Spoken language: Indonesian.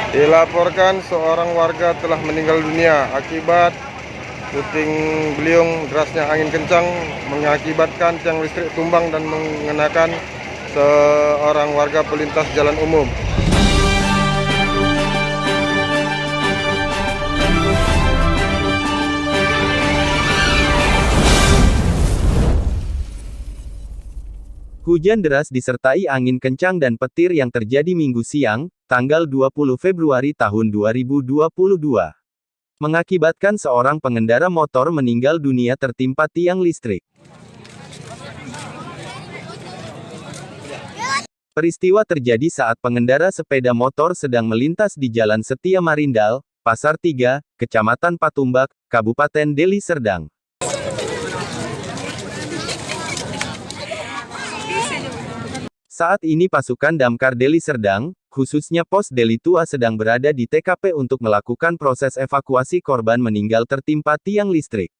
Dilaporkan seorang warga telah meninggal dunia akibat puting beliung derasnya angin kencang mengakibatkan tiang listrik tumbang dan mengenakan seorang warga pelintas jalan umum. Hujan deras disertai angin kencang dan petir yang terjadi Minggu siang, tanggal 20 Februari tahun 2022. Mengakibatkan seorang pengendara motor meninggal dunia tertimpa tiang listrik. Peristiwa terjadi saat pengendara sepeda motor sedang melintas di Jalan Setia Marindal, Pasar 3, Kecamatan Patumbak, Kabupaten Deli Serdang. Saat ini pasukan damkar Deli Serdang, khususnya Pos Deli Tua sedang berada di TKP untuk melakukan proses evakuasi korban meninggal tertimpa tiang listrik.